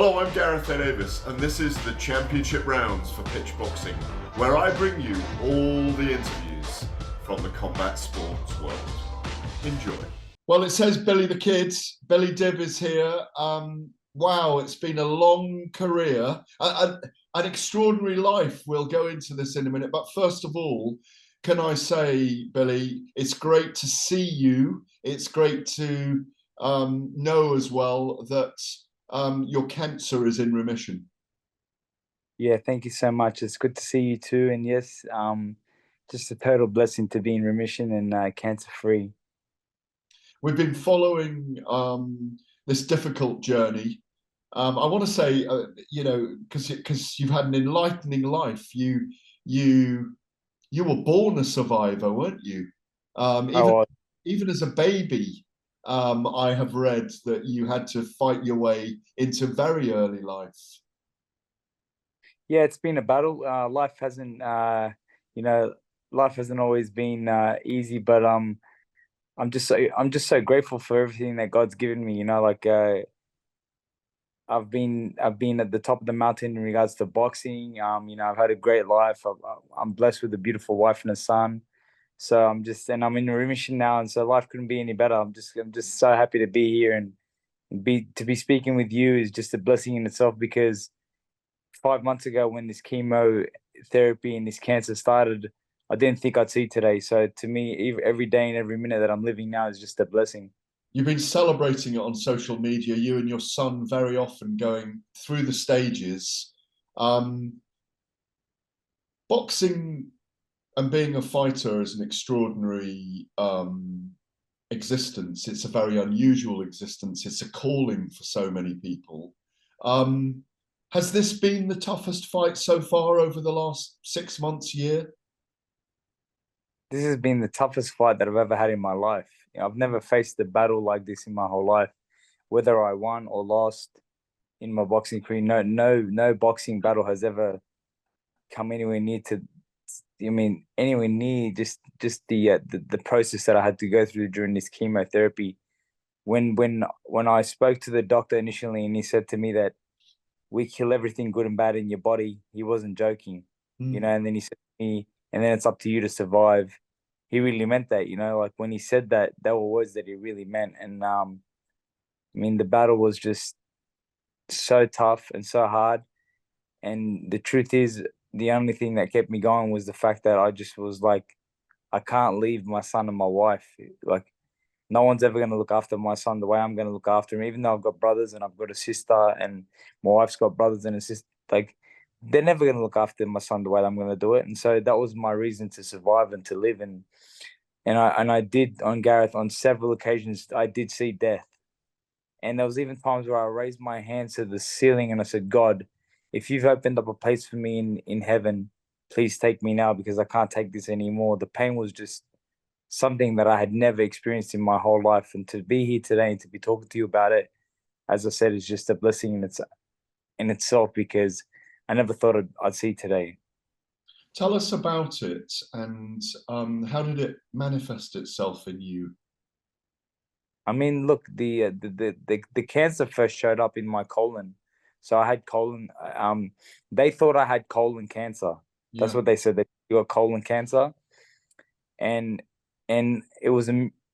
Hello, I'm Gareth Davies, and this is the Championship Rounds for PitchBoxing, where I bring you all the interviews from the combat sports world. Enjoy. Well, it says Billy the Kid, Billy Davies here. Wow, it's been a long career, an extraordinary life. We'll go into this in a minute, but first of all, can I say, Billy, it's great to see you. It's great to know as well that your cancer is in remission. Yeah, thank you so much. It's good to see you too. And yes, just a total blessing to be in remission and cancer free. We've been following this difficult journey. I want to say, because you've had an enlightening life. You you were born a survivor, weren't you? Um, even Oh, even as a baby, I have read that you had to fight your way into very early life. yeah, it's been a battle. You know, life hasn't always been easy, but I'm just so grateful for everything that God's given me. I've been at the top of the mountain in regards to boxing. I've had a great life. I'm blessed with a beautiful wife and a son. So I'm in remission now, and so life couldn't be any better. I'm just so happy to be here and be speaking with you is just a blessing in itself because 5 months ago when this chemo therapy and this cancer started, I didn't think I'd see today. So to me, every day and every minute that I'm living now is just a blessing. You've been celebrating it on social media, you and your son very often going through the stages. Um, Boxing and being a fighter is an extraordinary existence. It's a very unusual existence. It's a calling for so many people. Um, has this been the toughest fight so far over the last 6 months, year? This has been the toughest fight that I've ever had in my life. I've never faced a battle like this in my whole life, whether I won or lost in my boxing career. No boxing battle has ever come anywhere near to. I mean, anywhere near just the process that I had to go through during this chemotherapy. When I spoke to the doctor initially, and he said to me that we kill everything good and bad in your body, he wasn't joking, Mm. and then he said to me, and then it's up to you to survive. He really meant that, like when he said that, there were words that he really meant. And I mean, the battle was just so tough and so hard. And the truth is, the only thing that kept me going was the fact that I just was like, I can't leave my son and my wife. Like, no one's ever going to look after my son the way I'm going to look after him, even though I've got brothers and I've got a sister and my wife's got brothers and a sister. Like, they're never going to look after my son the way I'm going to do it. And so that was my reason to survive and to live. And I did, on Gareth, on several occasions, I did see death. And there was even times where I raised my hands to the ceiling and I said, God, if you've opened up a place for me in heaven, please take me now because I can't take this anymore. The pain was just something that I had never experienced in my whole life. And to be here today and to be talking to you about it, as I said, is just a blessing in itself because I never thought I'd see today. Tell us about it and how did it manifest itself in you? I mean, look, the cancer first showed up in my colon. So I had colon. They thought I had colon cancer. That's Yeah. what they said. That you got colon cancer, and and it was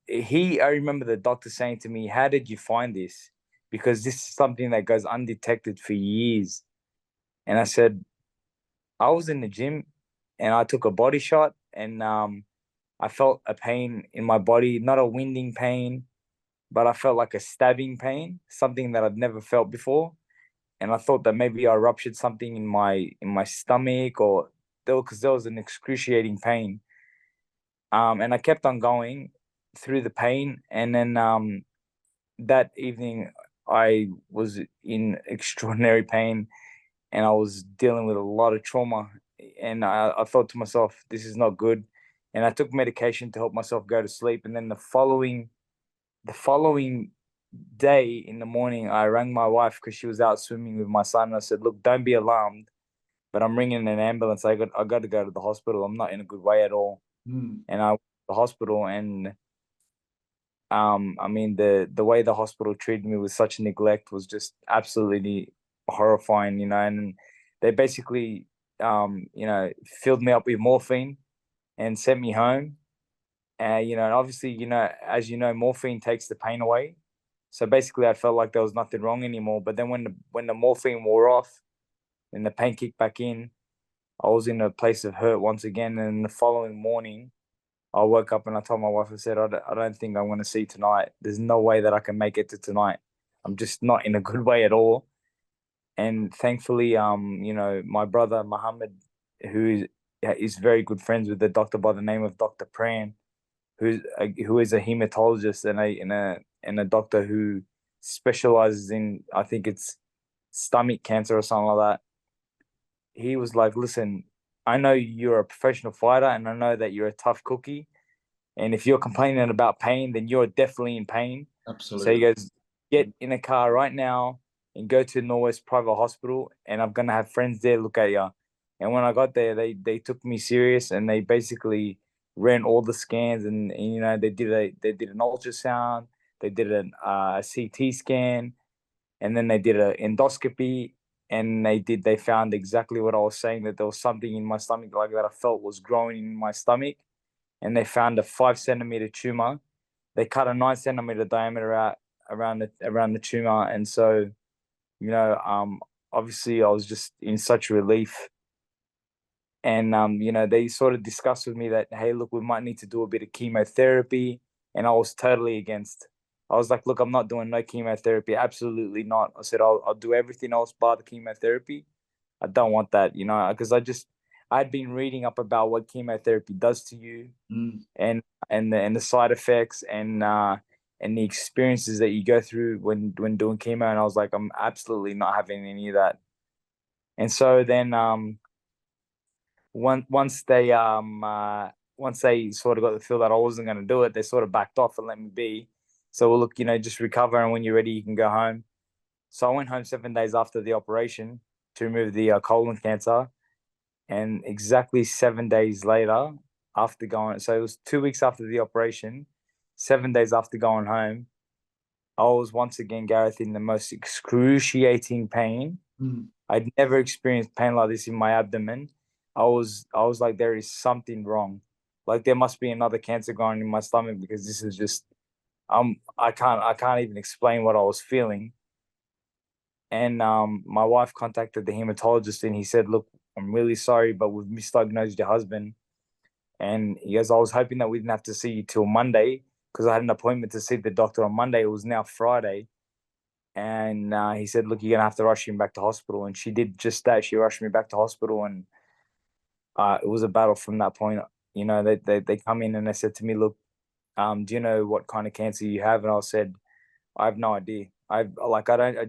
he. I remember the doctor saying to me, "How did you find this? Because this is something that goes undetected for years." And I said, "I was in the gym, and I took a body shot, and I felt a pain in my body, not a winding pain." But I felt like a stabbing pain, something that I'd never felt before. And I thought that maybe I ruptured something in my stomach or because there was an excruciating pain. And I kept on going through the pain. And then that evening I was in extraordinary pain and I was dealing with a lot of trauma. And I thought to myself, this is not good. And I took medication to help myself go to sleep. And then the following day in the morning, I rang my wife because she was out swimming with my son. And I said, "Look, don't be alarmed, but I'm ringing an ambulance. I got to go to the hospital. I'm not in a good way at all." Mm. And I went to the hospital, and I mean the way the hospital treated me with such neglect was just absolutely horrifying, and they basically, filled me up with morphine and sent me home. And obviously, as you know, morphine takes the pain away. So basically, I felt like there was nothing wrong anymore. But then when the morphine wore off and the pain kicked back in, I was in a place of hurt once again. And the following morning, I woke up and I told my wife, I said, I don't think I'm going to see tonight. There's no way that I can make it to tonight. I'm just not in a good way at all. And thankfully, my brother Muhammad, who is very good friends with the doctor by the name of Dr. Pran, who is a hematologist and a doctor who specializes in, I think it's stomach cancer or something like that. He was like, "Listen, I know you're a professional fighter, and I know that you're a tough cookie. And if you're complaining about pain, then you're definitely in pain." So he Absolutely. goes, "Get in a car right now and go to Norwest Private Hospital, and I'm gonna have friends there look at you." And when I got there, they took me serious, and they basically ran all the scans, and they did an ultrasound, they did a CT scan, and then they did an endoscopy, and they found exactly what I was saying, that there was something in my stomach like that I felt was growing in my stomach, and they found a 5 centimeter tumor. They cut a 9 centimeter diameter out around the tumor, and so obviously I was just in such relief. And they sort of discussed with me that, hey, look, we might need to do a bit of chemotherapy, and I was totally against. I was like, look, I'm not doing no chemotherapy, absolutely not. I said I'll do everything else but the chemotherapy. I don't want that, because I'd been reading up about what chemotherapy does to you, Mm. and the side effects, and the experiences that you go through when doing chemo, and I was like, I'm absolutely not having any of that. And so then once they sort of got the feel that I wasn't going to do it, they sort of backed off and let me be. So, well, look, just recover, and when you're ready, you can go home. So I went home 7 days after the operation to remove the colon cancer, and exactly 7 days later, after going, so it was 2 weeks after the operation, 7 days after going home, I was once again, Gareth, in the most excruciating pain. Mm. I'd never experienced pain like this in my abdomen. I was like, there is something wrong. Like there must be another cancer going in my stomach, because this is just I can't even explain what I was feeling. And my wife contacted the hematologist, and he said, look, I'm really sorry, but we've misdiagnosed your husband. And he goes, I was hoping that we didn't have to see you till Monday, because I had an appointment to see the doctor on Monday. It was now Friday. And he said, look, you're going to have to rush him back to hospital. And she did just that. She rushed me back to hospital. And it was a battle from that point. They come in and they said to me, look, do you know what kind of cancer you have? And I said, I have no idea. I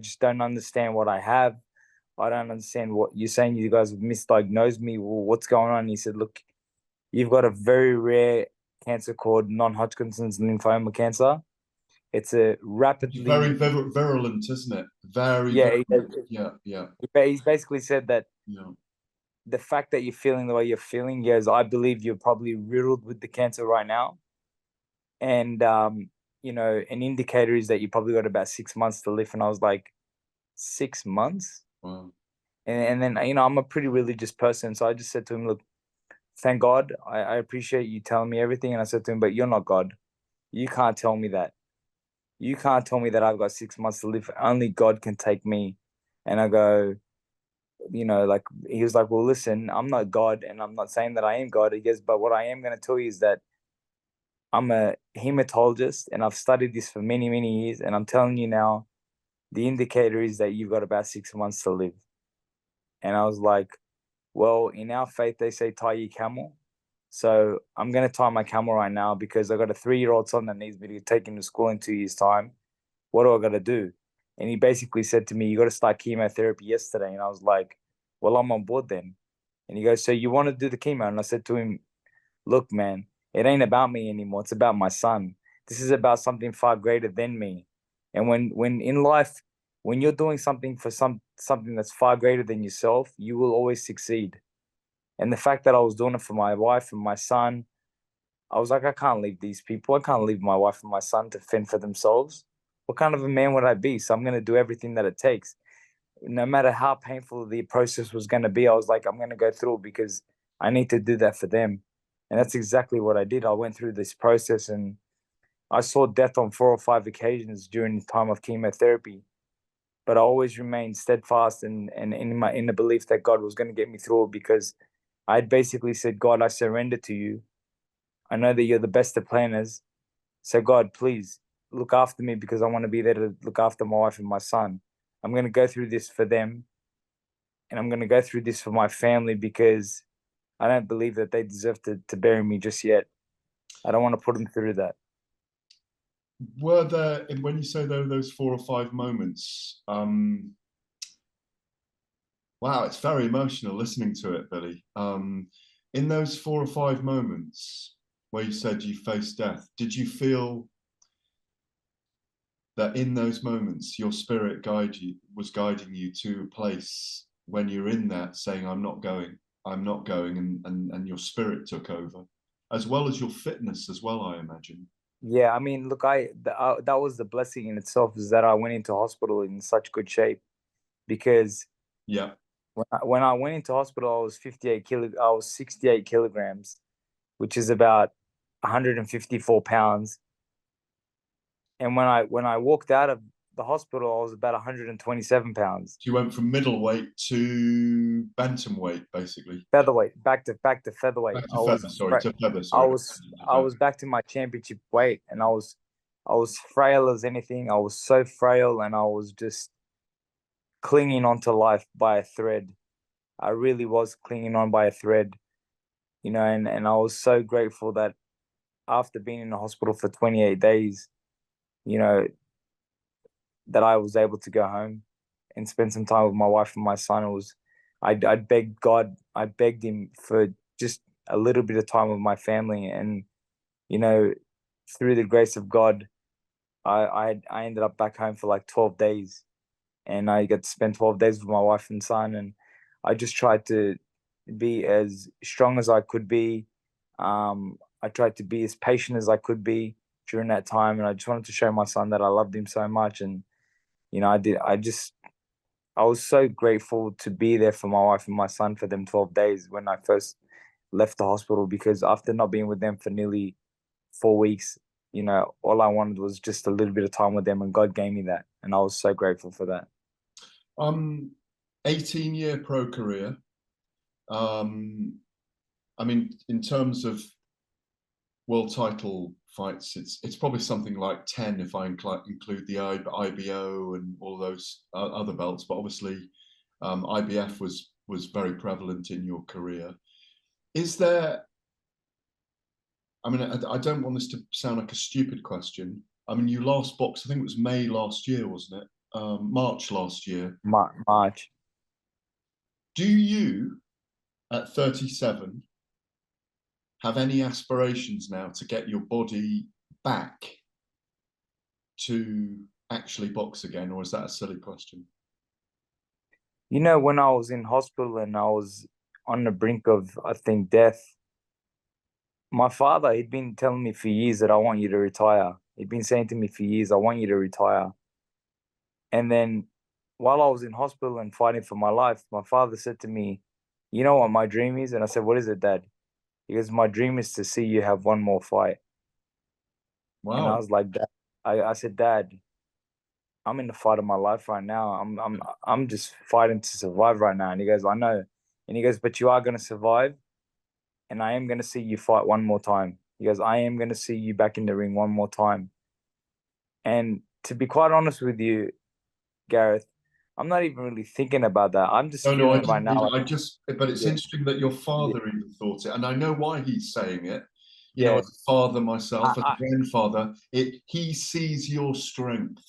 just don't understand what I have. I don't understand what you're saying. You guys have misdiagnosed me. Well, what's going on? And he said, look, you've got a very rare cancer called non-Hodgkin's lymphoma cancer. It's a It's very rapidly, virulent, isn't it? Very yeah. virulent. Yeah, yeah, He's basically said that yeah. the fact that you're feeling the way you're feeling, yes, I believe you're probably riddled with the cancer right now. And an indicator is that you probably got about 6 months to live. And I was like, 6 months? Wow. And then I'm a pretty religious person, so I just said to him, look, thank God, I appreciate you telling me everything. And I said to him, but you're not God. You can't tell me that. You can't tell me that I've got 6 months to live. Only God can take me. And I go, like, he was like, well, listen, I'm not God, and I'm not saying that I am God. He goes, but what I am going to tell you is that I'm a hematologist, and I've studied this for many, many years. And I'm telling you now, the indicator is that you've got about 6 months to live. And I was like, well, in our faith, they say tie your camel. So I'm going to tie my camel right now, because I got a 3-year-old son that needs me to take him to school in 2 years' time. What do I got to do? And he basically said to me, you got to start chemotherapy yesterday. And I was like, well, I'm on board then. And he goes, so you want to do the chemo? And I said to him, look, man, it ain't about me anymore. It's about my son. This is about something far greater than me. And when in life, when you're doing something for something that's far greater than yourself, you will always succeed. And the fact that I was doing it for my wife and my son, I was like, I can't leave these people. I can't leave my wife and my son to fend for themselves. What kind of a man would I be? So I'm going to do everything that it takes. no matter how painful the process was going to be, I was like, I'm going to go through it because I need to do that for them. And that's exactly what I did. I went through this process, and I saw death on 4 or 5 occasions during the time of chemotherapy. But I always remained steadfast and in the belief that God was going to get me through it, because I had basically said, God, I surrender to you. I know that you're the best of planners. So God, please look after me, because I want to be there to look after my wife and my son. I'm going to go through this for them, and I'm going to go through this for my family, because I don't believe that they deserve to bury me just yet. I don't want to put them through that. Were there, when you say those 4 or 5 moments, wow, it's very emotional listening to it, Billy. In those 4 or 5 moments where you said you faced death, did you feel that in those moments your spirit was guiding you to a place when you're in that, saying, I'm not going, and your spirit took over, as well as your fitness as well, I imagine? Yeah, I mean, look, that was the blessing in itself, is that I went into hospital in such good shape, because Yeah. when I went into hospital, I was 68 kilograms, which is about 154 pounds. And when I walked out of the hospital, I was about 127 pounds. So you went from middleweight to bantamweight, basically. Featherweight, back to featherweight. Back to feather, sorry, to feather, I sorry. was I was back to my championship weight, and I was frail as anything. I was so frail, and I was just clinging onto life by a thread. I really was clinging on by a thread, and I was so grateful that after being in the hospital for 28 days, you know, that I was able to go home and spend some time with my wife and my son. I begged God, I begged him for just a little bit of time with my family, and you know, through the grace of God, I ended up back home for like 12 days, and I got to spend 12 days with my wife and son, and I just tried to be as strong as I could be. I tried to be as patient as I could be during that time, and I just wanted to show my son that I loved him so much. And I did. I was so grateful to be there for my wife and my son for them 12 days when I first left the hospital, because after not being with them for nearly 4 weeks, all I wanted was just a little bit of time with them, and God gave me that, and I was so grateful for that. 18-year pro career. I mean, in terms of world title fights, it's probably something like 10 if I include the IBO and all those other belts. But obviously, IBF was very prevalent in your career. Is there? I mean, I don't want this to sound like a stupid question. I mean, you last boxed, I think it was May last year, wasn't it? March last year. March. Do you, at 37, have any aspirations now to get your body back to actually box again, or is that a silly question? When I was in hospital and I was on the brink of, I think, death, my father, he'd been telling me for years that I want you to retire. He'd been saying to me for years, I want you to retire. And then while I was in hospital and fighting for my life, my father said to me, you know what my dream is? And I said, what is it, Dad? He goes, my dream is to see you have one more fight. Wow. And I was like, Dad, I said, Dad, I'm in the fight of my life right now. I'm just fighting to survive right now. And he goes, I know. And he goes, but you are gonna survive, and I am gonna see you fight one more time. He goes, I am gonna see you back in the ring one more time. And to be quite honest with you, Gareth, I'm not even really thinking about that. I'm just No, I feeling right didn't now. but it's Yeah, interesting that your yeah, father even thought it, and I know why he's saying it. yeah. As a father myself, as I, a grandfather, he sees your strength.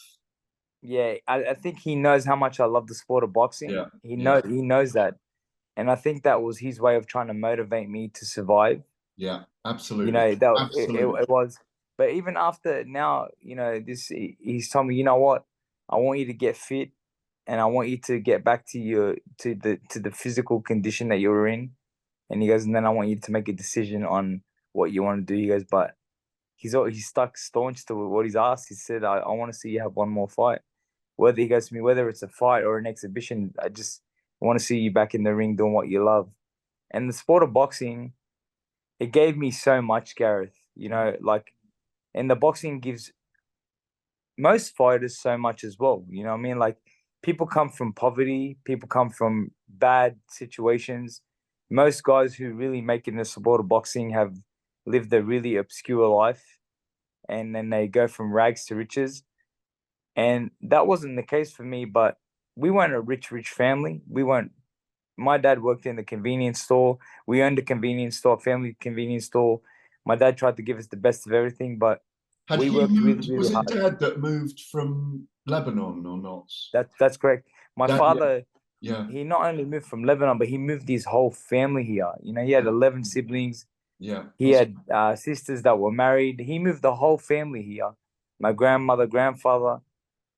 yeah, I think he knows how much I love the sport of boxing. Yeah, He knows that. And I think that was his way of trying to motivate me to survive. yeah, absolutely, absolutely. It was. But even after now, he's told me, you know what? I want you to get fit, and I want you to get back to the physical condition that you were in. And he goes, and then I want you to make a decision on what you want to do. He goes, but he's stuck staunch to what he's asked. He said, I want to see you have one more fight. whether he goes to me, whether it's a fight or an exhibition, I just want to see you back in the ring doing what you love. And the sport of boxing, it gave me so much, Gareth. You know, like, and the boxing gives most fighters so much as well. You know what I mean? Like, people come from poverty, people come from bad situations. Most guys who really make it in the sport of boxing have lived a really obscure life, and then they go from rags to riches. And that wasn't the case for me, but we weren't a rich family. We weren't, my dad worked in the convenience store. We owned a convenience store, family convenience store. My dad tried to give us the best of everything, but Had we he worked really, moved? really Was it hard. Dad that moved from Lebanon or not? That's correct. My Dad, yeah, father, yeah, he not only moved from Lebanon, but he moved his whole family here. You know, he had yeah, 11 siblings. yeah. He had sisters that were married. He moved the whole family here. My grandmother, grandfather,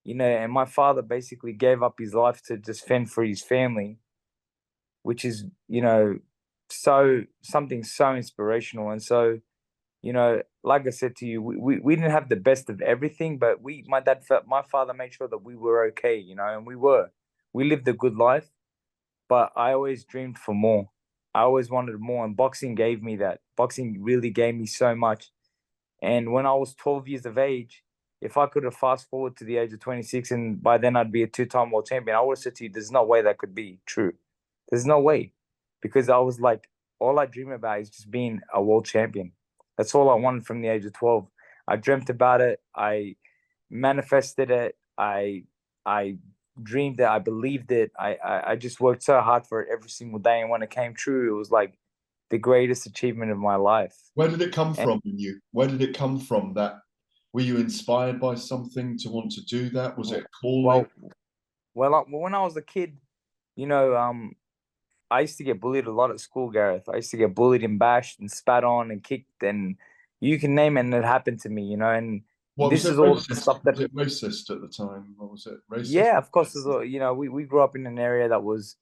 you know, and my father basically gave up his life to just fend for his family, which is, you know, so something so inspirational. And so, you know, like I said to you, we didn't have the best of everything, but my dad felt, my father made sure that we were okay, you know, and we were. We lived a good life, but I always dreamed for more. I always wanted more, and boxing gave me that. Boxing really gave me so much. And when I was 12 years of age, if I could have fast forward to the age of 26 and by then I'd be a two-time world champion, I would have said to you, there's no way that could be true. There's no way. Because I was like, all I dream about is just being a world champion. That's all I wanted from the age of 12. I dreamt about it. I manifested it. I dreamed it. I believed it. I just worked so hard for it every single day. And when it came true, it was like the greatest achievement of my life. Where did it come And from in you? Where did it come from? That were you inspired by something to want to do that? Was it calling? well, when I was a kid, you know, I used to get bullied a lot at school, Gareth. I used to get bullied and bashed and spat on and kicked, and you can name it, and it happened to me, you know. And What was this it? is all the Racist? stuff that, Was it racist at the time? What was it? Racist? yeah, of course, you know, we grew up in an area that was,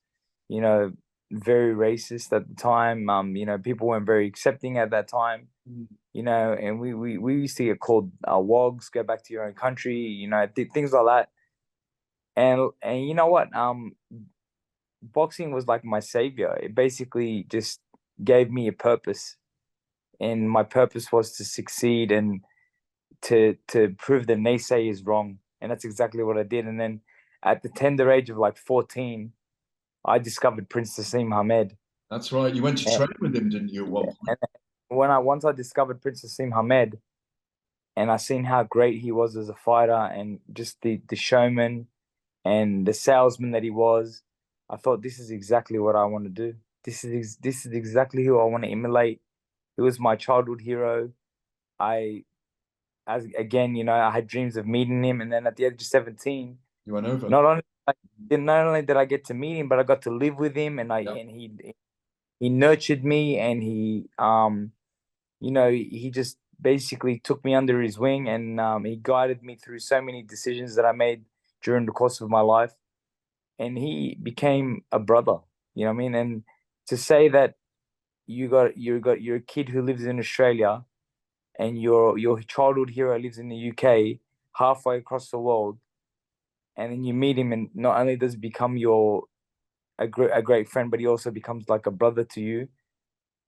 you know, very racist at the time. You know, people weren't very accepting at that time, Mm. you know, and we used to get called wogs, go back to your own country, you know, things like that. And you know what? Boxing was like my savior. It basically just gave me a purpose, and my purpose was to succeed and to prove the naysayers wrong, and that's exactly what I did. And then at the tender age of like 14, I discovered Prince Nassim Hamed. That's right. You went to And, train with him, didn't you, at one point? and when I once I discovered Prince Nassim Hamed, and I seen how great he was as a fighter, and just the showman and the salesman that he was, I thought this is exactly what I want to do. This is exactly who I want to emulate. He was my childhood hero. I as again, you know, I had dreams of meeting him, and then at the age of 17, You went over. not only not only did I get to meet him, but I got to live with him, and Yeah. he nurtured me, and he you know, he just basically took me under his wing, and he guided me through so many decisions that I made during the course of my life, and he became a brother. You know what I mean? And to say that you're a kid who lives in Australia, and your childhood hero lives in the UK, halfway across the world, and then you meet him, and not only does he become a great friend, but he also becomes like a brother to you.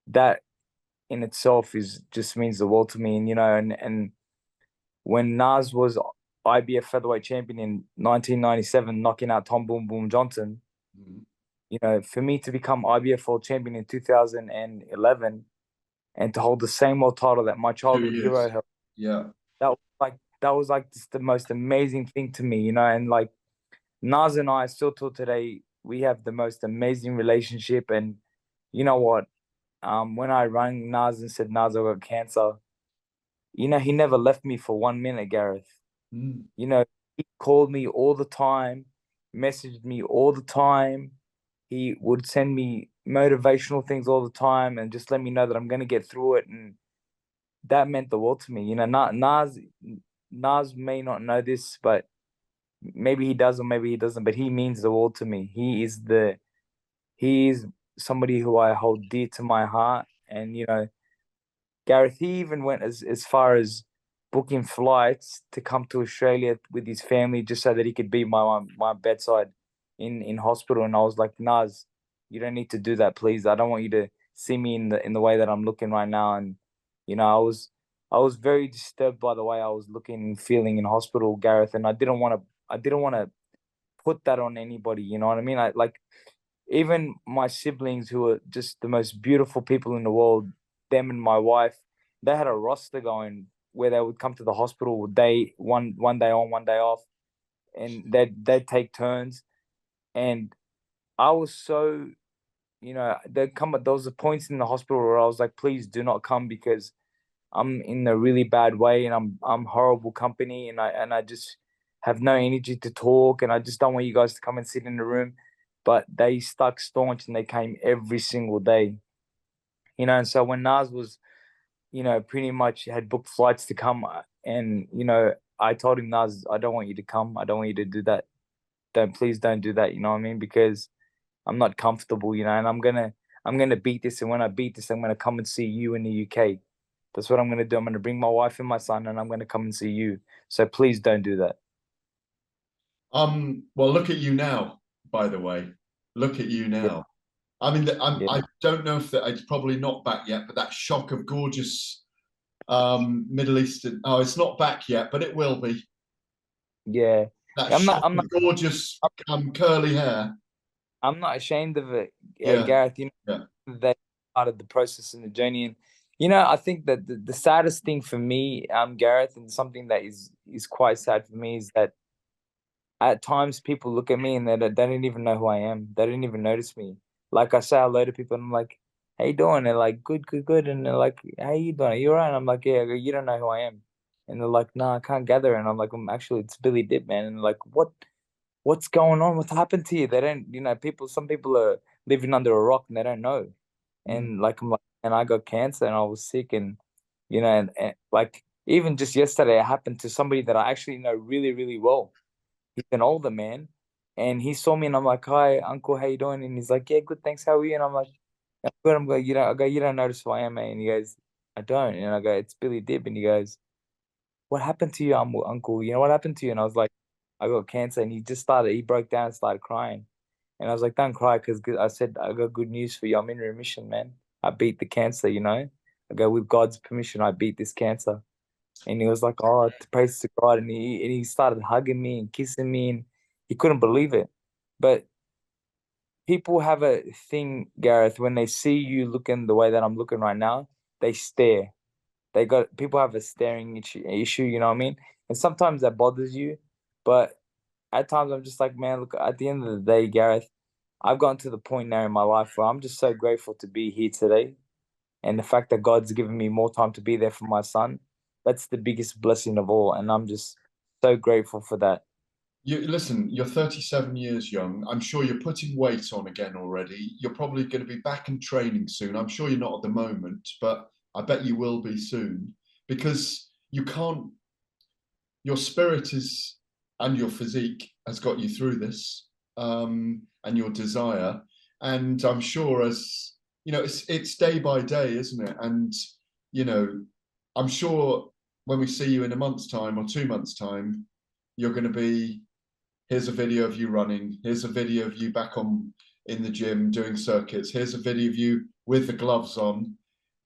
That in itself is just means the world to me. And you know, and when Nas was IBF featherweight champion in 1997, knocking out Tom Boom Boom Johnson, Mhm. you know, for me to become IBF world champion in 2011 and to hold the same world title that my 2 childhood years. hero held, Yeah. that was like just the most amazing thing to me, you know. And like Nas and I still till today, we have the most amazing relationship. And you know what? When I rang Nas and said, Nas, I got cancer, you know, he never left me for 1 minute, Gareth. Mm. You know, he called me all the time, messaged me all the time. He would send me motivational things all the time and just let me know that I'm going to get through it. And that meant the world to me. You know, Nas may not know this, but maybe he does or maybe he doesn't, but he means the world to me. He is somebody who I hold dear to my heart. And, you know, Gareth, he even went as far as booking flights to come to Australia with his family just so that he could be my bedside in hospital. And I was like, Naz, you don't need to do that, please. I don't want you to see me in the way that I'm looking right now. And I was very disturbed by the way I was looking and feeling in hospital, Gareth. And I didn't want to put that on anybody. You know what I mean? I like even my siblings, who are just the most beautiful people in the world, them and my wife, they had a roster going where they would come to the hospital one day on, one day off, and they'd take turns. And I was so, there was points in the hospital where I was like, please do not come, because I'm in a really bad way, and I'm horrible company, and I just have no energy to talk, and I just don't want you guys to come and sit in the room. But they stuck staunch, and they came every single day. And so when Nas was, pretty much had booked flights to come, and I told him, Nas, I don't want you to come. I don't want you to do that. Please don't do that. You know what I mean? Because I'm not comfortable, and I'm gonna beat this. And when I beat this, I'm gonna come and see you in the UK. That's what I'm gonna do. I'm gonna bring my wife and my son, and I'm gonna come and see you. So please don't do that. Well, look at you now, by the way. Look at you Yeah, now. I mean, yeah, I don't know if that it's probably not back yet, but that shock of gorgeous Middle Eastern. Oh, it's not back yet, but it will be. yeah. That I'm not. shock I'm not. of gorgeous curly hair. I'm not ashamed of it, Yeah, Gareth. yeah. That part of the process and the journey. And I think that the saddest thing for me, Gareth, and something that is quite sad for me, is that at times people look at me and they don't even know who I am. They don't even notice me. Like I say hello to people and I'm like, "How you doing?" They're like, "Good, good, good." And they're like, "How you doing? Are you alright?" And I'm like, "Yeah." I go, "You don't know who I am." And they're like, "No, I can't gather." And I'm like, Actually, it's Billy Dip, man." And they're like, What's going on? What's happened to you?" They don't, some people are living under a rock and they don't know. Mm. And like I'm like, and I got cancer and I was sick, and and like even just yesterday, it happened to somebody that I actually know really, really well. He's an older man, and he saw me, and I'm like, "Hi, uncle, how you doing?" And he's like, "Yeah, good, thanks. How are you?" And I'm like, "I'm good." I'm like, "You don't notice who I am, man?" And he goes, "I don't." And I go, "It's Billy Dib." And he goes, "What happened to you, uncle? What happened to you?" And I was like, "I got cancer." And he broke down and started crying. And I was like, "Don't cry," because I said, "I got good news for you. I'm in remission, man. I beat the cancer. I go, with God's permission, I beat this cancer." And he was like, "Oh, praise to God." And he started hugging me and kissing me, and he couldn't believe it. But people have a thing, Gareth, when they see you looking the way that I'm looking right now, they stare. People have a staring issue, you know what I mean? And sometimes that bothers you, but at times I'm just like, man, look, at the end of the day, Gareth, I've gotten to the point now in my life where I'm just so grateful to be here today. And the fact that God's given me more time to be there for my son, that's the biggest blessing of all. And I'm just so grateful for that. You listen, you're 37 years young. I'm sure you're putting weight on again already. You're probably going to be back in training soon. I'm sure you're not at the moment, but I bet you will be soon because you can't, your spirit is, and your physique has got you through this, and your desire. And I'm sure as, it's day by day, isn't it? And, you know, I'm sure when we see you in a month's time or 2 months' time, you're going to be, here's a video of you running. Here's a video of you back on in the gym doing circuits. Here's a video of you with the gloves on.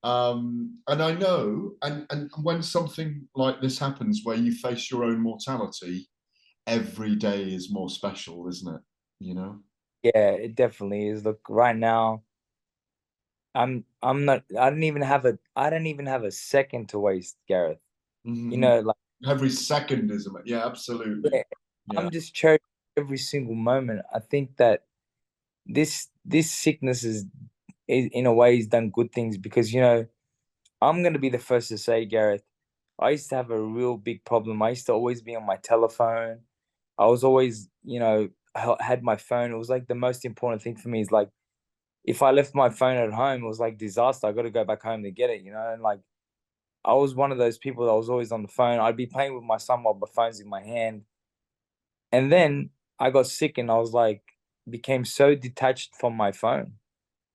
And I know, and when something like this happens where you face your own mortality, every day is more special, isn't it? You know? Yeah, it definitely is. Look, right now, I'm not I don't even have a second to waste, Gareth. Mhm. Like, Every second is a, yeah, absolutely. yeah, Yeah. I'm just cherishing every single moment. I think that this sickness is in a way has done good things, because I'm gonna be the first to say, Gareth, I used to have a real big problem. I used to always be on my telephone. I was always, had my phone. It was like the most important thing for me is like, if I left my phone at home, it was like disaster. I got to go back home to get it. And like I was one of those people that was always on the phone. I'd be playing with my son while the phone's in my hand. And then I got sick and I was like, became so detached from my phone,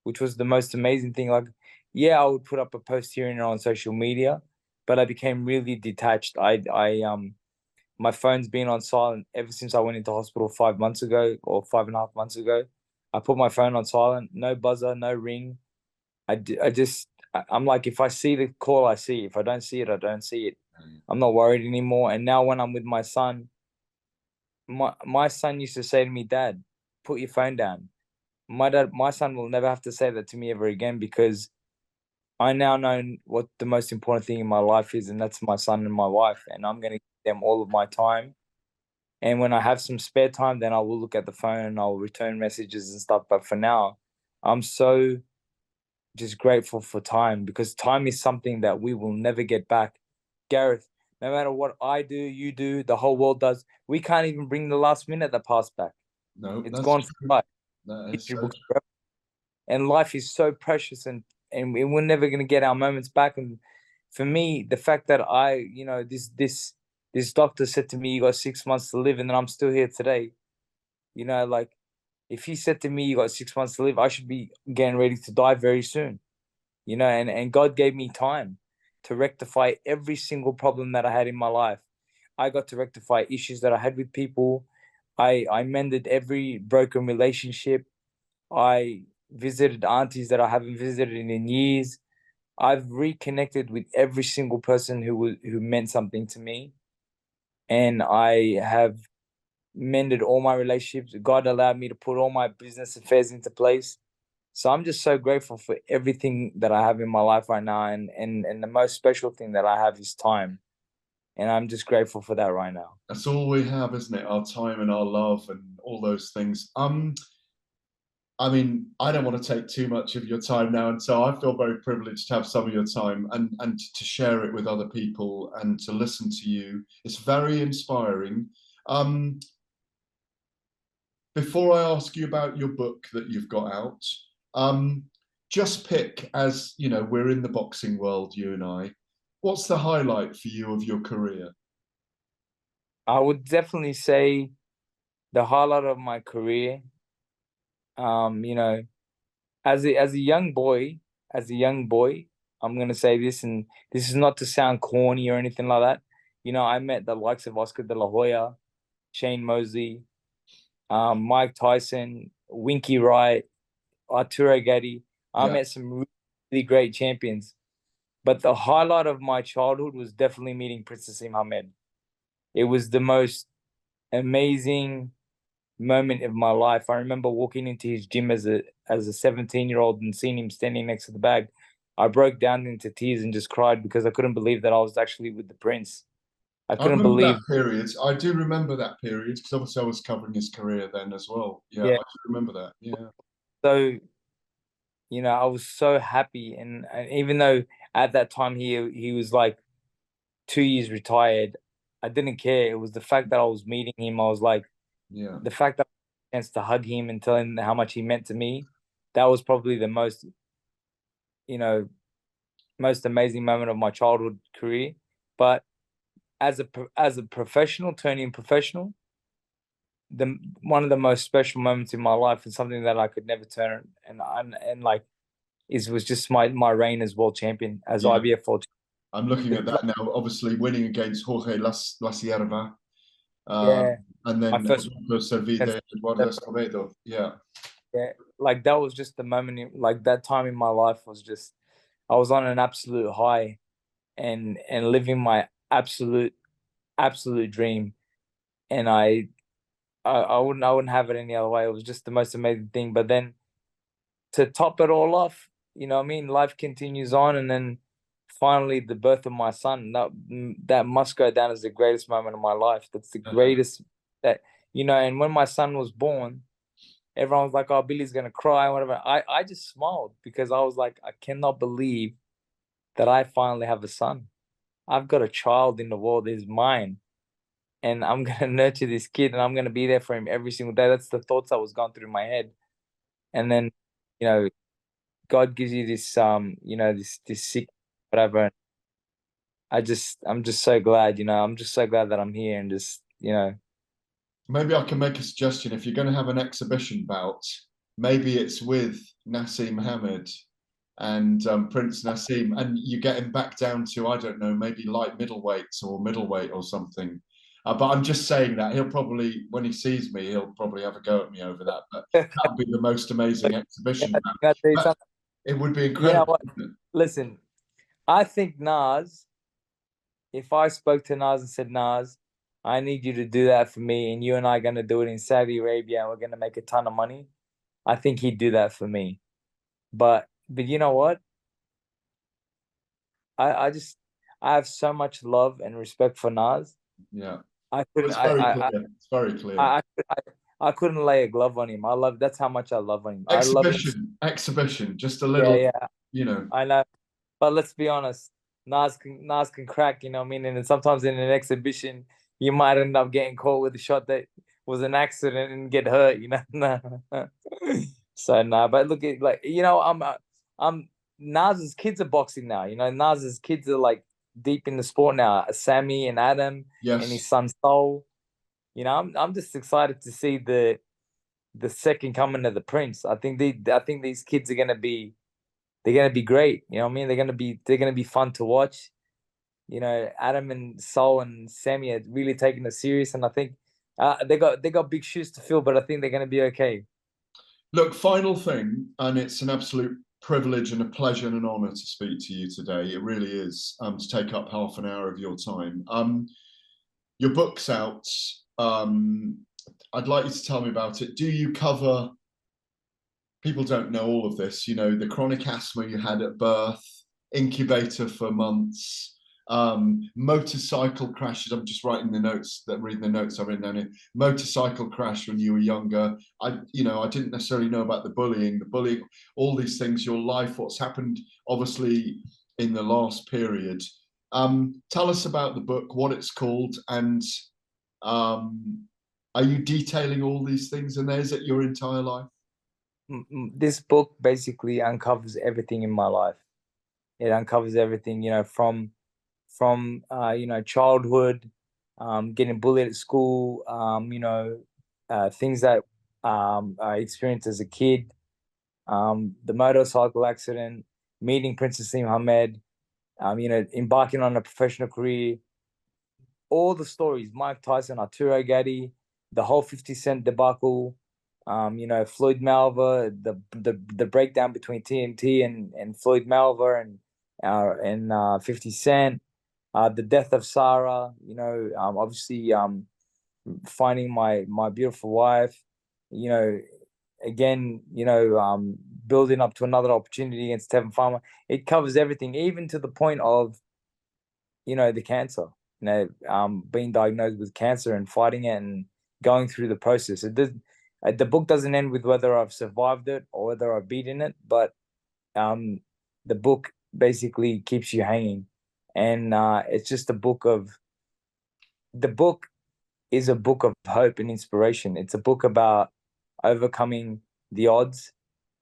which was the most amazing thing. Like, yeah, I would put up a post here and there on social media, but I became really detached. My phone's been on silent ever since I went into hospital 5 months ago, or 5.5 months ago. I put my phone on silent, no buzzer, no ring. I'm like, if I see the call, I see. If I don't see it, I don't see it. I'm not worried anymore. And now when I'm with my son, my son used to say to me, "Dad, put your phone down." My son will never have to say that to me ever again, because I now know what the most important thing in my life is, and that's my son and my wife. And I'm going to give them all of my time. And when I have some spare time, then I will look at the phone and I'll return messages and stuff. But for now, I'm so just grateful for time, because time is something that we will never get back. Gareth, no matter what I do, you do, the whole world does, we can't even bring the last minute that passed back. No, It's that's gone for true. life. That is History so books true. forever. And life is so precious, and we're never going to get our moments back. And for me, the fact that this doctor said to me, "You got 6 months to live," and then I'm still here today. Like, if he said to me, "You got 6 months to live," I should be getting ready to die very soon. And God gave me time to rectify every single problem that I had in my life. I got to rectify issues that I had with people. I mended every broken relationship. I visited aunties that I haven't visited in years. I've reconnected with every single person who meant something to me, and I have mended all my relationships. God allowed me to put all my business affairs into place. So I'm just so grateful for everything that I have in my life right now, and the most special thing that I have is time, and I'm just grateful for that right now. That's all we have, isn't it? Our time and our love and all those things. I mean, I don't want to take too much of your time now, and so I feel very privileged to have some of your time and to share it with other people and to listen to you. It's very inspiring. Um, Before I ask you about your book that you've got out, um, just pick, as you know, we're in the boxing world, you and I. What's the highlight for you of your career? I would definitely say the highlight of my career, um, you know, as a young boy, I'm gonna say this, and this is not to sound corny or anything like that. I met the likes of Oscar De La Hoya, Shane Mosley, Mike Tyson, Winky Wright, Arturo Gatti. I Yeah, met some really great champions. But the highlight of my childhood was definitely meeting Princess Ahmed. It was the most amazing moment of my life. I remember walking into his gym as a 17-year-old and seeing him standing next to the bag. I broke down into tears and just cried because I couldn't believe that I was actually with the prince. I I couldn't remember believe, that period. I do remember that period because obviously I was covering his career then as well. Yeah, I yeah. do remember that. Yeah. So, I was so happy, and even though at that time he was like 2 years retired, I didn't care. It was the fact that I was meeting him. I was like, Yeah. the fact that I had a chance to hug him and tell him how much he meant to me, that was probably the you know, most amazing moment of my childhood career. But as a professional, turning professional, the one of the most special moments in my life, and something that I could never turn, and like, is was just my reign as world champion, as Yeah. IBF world I'm looking at champion. that now. Obviously, winning against Jorge La Cierva, Yeah, and my then first. Servide Eduardo Escobedo. Yeah. Yeah, like that was just the moment. Like that time in my life was just, I was on an absolute high, and living my absolute dream, and I wouldn't have it any other way. It was just the most amazing thing. But then to top it all off, what I mean, life continues on, and then finally the birth of my son. That must go down as the greatest moment of my life. That's the greatest that And when my son was born, everyone was like, "Oh, Billy's gonna cry," whatever. I just smiled because I was like, I cannot believe that I finally have a son. I've got a child in the world that is mine, and I'm gonna nurture this kid, and I'm gonna be there for him every single day. That's the thoughts that was going through my head. And then, you know, God gives you this, this sick, whatever. And I'm just so glad, I'm just so glad that I'm here, and just. Maybe I can make a suggestion. If you're going to have an exhibition bout, maybe it's with Nassim Hamed and Prince Nassim, and you get him back down to, I don't know, maybe light middleweight or middleweight or something. But I'm just saying that he'll probably, when he sees me, he'll probably have a go at me over that. But that would be the most amazing exhibition. I'll tell you But something. it would be You know incredible. what? Listen, I think Nas, if I spoke to Nas and said, Nas, I need you to do that for me, and you and I are going to do it in Saudi Arabia, and we're going to make a ton of money, I think he'd do that for me. But you know what? I just I have so much love and respect for Nas. Yeah. I couldn't It's very clear. It's very clear. I couldn't lay a glove on him. That's how much I love on him. I love him. Exhibition, just a Yeah, little, yeah. you know. I know. But let's be honest, Nas can crack, you know what I mean? And sometimes in an exhibition, you might end up getting caught with a shot that was an accident and get hurt, you know? No. So nah, but look at like I'm Nas's kids are boxing now, you know. Nas's kids are like deep in the sport now. Sammy and Adam and his Yes. son Soul. You know, I'm just excited to see the second coming of the Prince. I think these kids are they're gonna be great. You know what I mean? They're gonna be fun to watch. You know, Adam and Sol and Sammy are really taking it serious, and I think they got big shoes to fill, but I think they're gonna be okay. Look, final thing, and it's an absolute privilege and a pleasure and an honor to speak to you today. It really is, to take up half an hour of your time. Your book's out. I'd like you to tell me about it. Do you cover, people don't know all of this, you know, the chronic asthma you had at birth, incubator for months, motorcycle crashes. I'm just reading the notes I've written down here. Motorcycle crash when you were younger. I didn't necessarily know about the bullying, all these things, your life, what's happened, obviously, in the last period. Tell us about the book, what it's called, and are you detailing all these things in there? Is it your entire life? This book basically uncovers everything in my life. It uncovers everything, you know, from you know, childhood, getting bullied at school, you know, things that I experienced as a kid, the motorcycle accident, meeting Princess Mohammed, you know, embarking on a professional career, all the stories, Mike Tyson, Arturo Gatti, the whole 50 Cent debacle, you know, Floyd Malver, the breakdown between TNT and Floyd Malver and 50 Cent, the death of Sarah, you know, obviously finding my beautiful wife, you know, again, you know, building up to another opportunity against Tevin Farmer. It covers everything, even to the point of, you know, the cancer, you know, being diagnosed with cancer and fighting it and going through the process. The book doesn't end with whether I've survived it or whether I've beaten it, but um, the book basically keeps you hanging, and it's just the book is a book of hope and inspiration. It's a book about overcoming the odds.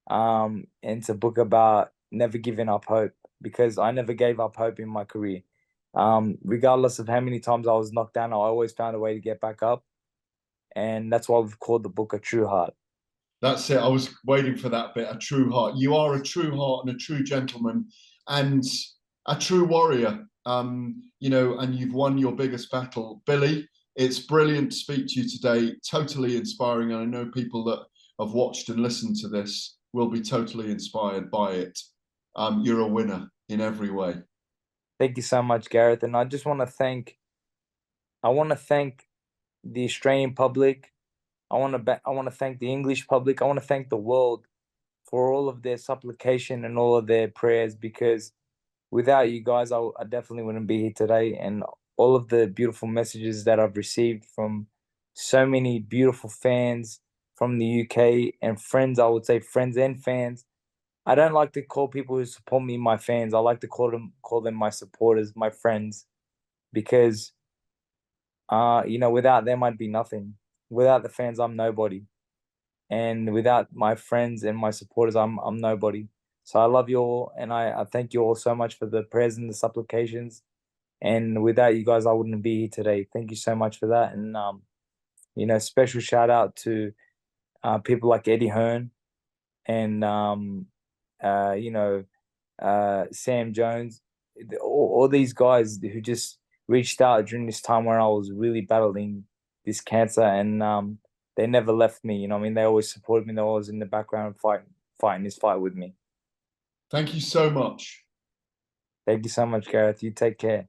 And it's a book about never giving up hope, because I never gave up hope in my career. Regardless of how many times I was knocked down, I always found a way to get back up. And that's why we've called the book A True Heart. That's it. I was waiting for that bit. A true heart. You are a true heart and a true gentleman and a true warrior. You know, and you've won your biggest battle. Billy, it's brilliant to speak to you today. Totally inspiring. And I know people that have watched and listened to this will be totally inspired by it. You're a winner in every way. Thank you so much, Gareth. And I just want to thank the Australian public. I want to thank the English public. I want to thank the world for all of their supplication and all of their prayers, because without you guys, I definitely wouldn't be here today. And all of the beautiful messages that I've received from so many beautiful fans from the UK and friends, I would say friends and fans. I don't like to call people who support me my fans. I like to call them my supporters, my friends, because you know, without them I'd be nothing. Without the fans, I'm nobody. And without my friends and my supporters, I'm nobody. So I love you all, and I thank you all so much for the prayers and the supplications. And without you guys, I wouldn't be here today. Thank you so much for that. And you know, special shout out to people like Eddie Hearn and you know, Sam Jones, all these guys who just reached out during this time when I was really battling this cancer, and they never left me. You know what I mean? They always supported me. They were always in the background fighting this fight with me. Thank you so much. Thank you so much, Gareth. You take care.